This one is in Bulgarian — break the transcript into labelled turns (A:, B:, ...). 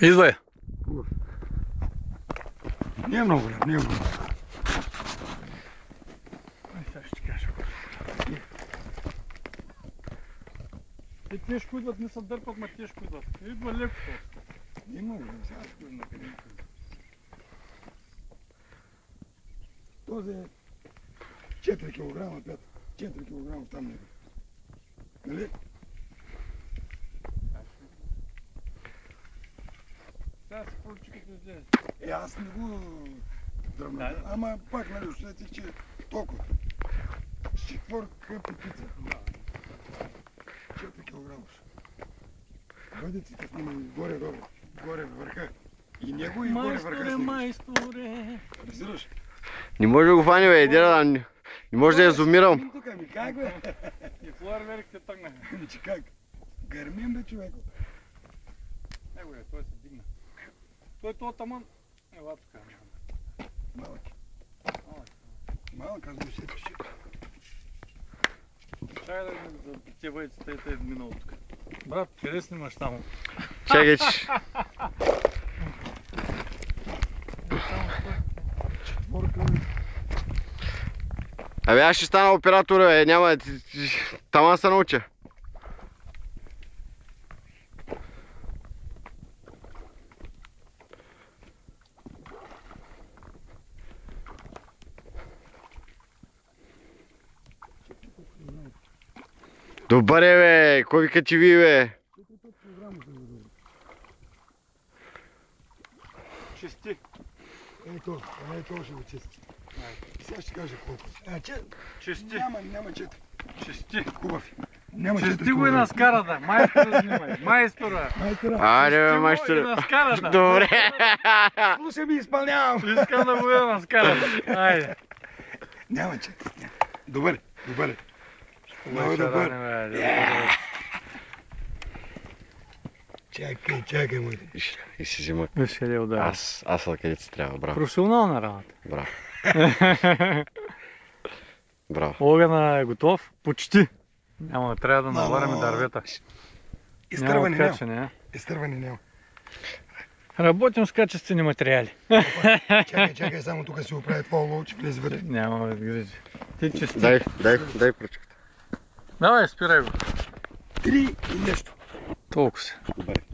A: Идвай.
B: Не е много голям, не е много.
A: Сега ще ти кажа. Те тежко идват, не се дърпат, ма тежко идват. Идва леко просто.
B: Не е много голям, сега ще видим на къде. Този е 4 кг, 5. 4 кг там не. Нали?
A: Сега се получи като излезе.
B: Аз не го дръмна, ама пак нали усетих, че толкова. Четвърка пипица. 4 кг. Бъдиците сме горе-долу, горе върха. И него и горе върха с него.
A: Майсторе!
B: Разбираш?
C: Не може да го фани, бе, идея, не може да я зумирам.
B: Тук ми как, бе?
A: И флуерверките тръгнаха.
B: Че как? Гърмим, бе, човек.
A: Его е, той се дигна. Той това таман. Ела тук.
B: Малък. Малък, аз го усетиш.
A: Чакай да за те въйцата и те е минало тук. Брат, къде снимаш там?
C: Чакай, че...
B: Четворка.
C: Абе, аз ще стана оператор, бе, няма... Таман се науча. Добре, бе, кой вика ти ви, бе?
A: Чисти.
B: Ето ще го чисти. Сега ще кажа колко.
A: Чисти.
B: Няма чет.
A: Чисти.
B: Хубав. Няма чет.
A: Чисти го и наскара, да. Майстора снимай. Майстора.
C: Айде, бе,
A: Чисти го и
C: майстор.
A: наскара, да.
C: Добре.
B: Слушай ми, изпълнявам.
A: Искам да го я наскара. Айде.
B: Няма чет. Добър. Много
A: Добре.
B: добър. Чакай, мой.
C: И си взима.
A: Веселил, да.
C: Аз където си трябва, браво.
A: Професионална работа.
C: Браво. Браво.
A: Огъна е готов. Почти. Няма, трябва да наваряме дървета.
B: Изтървани
A: Няма
B: няма.
A: качане.
B: Изтървани няма.
A: Работим с качествени материали.
B: Чакай, само тук си оправя това олово, че влезе вътре.
A: Няма да грижи. Ти чисти.
C: Дай пръчката.
A: Давай, спирай го.
B: 3 и нещо.
A: Толкова се.
C: Добре.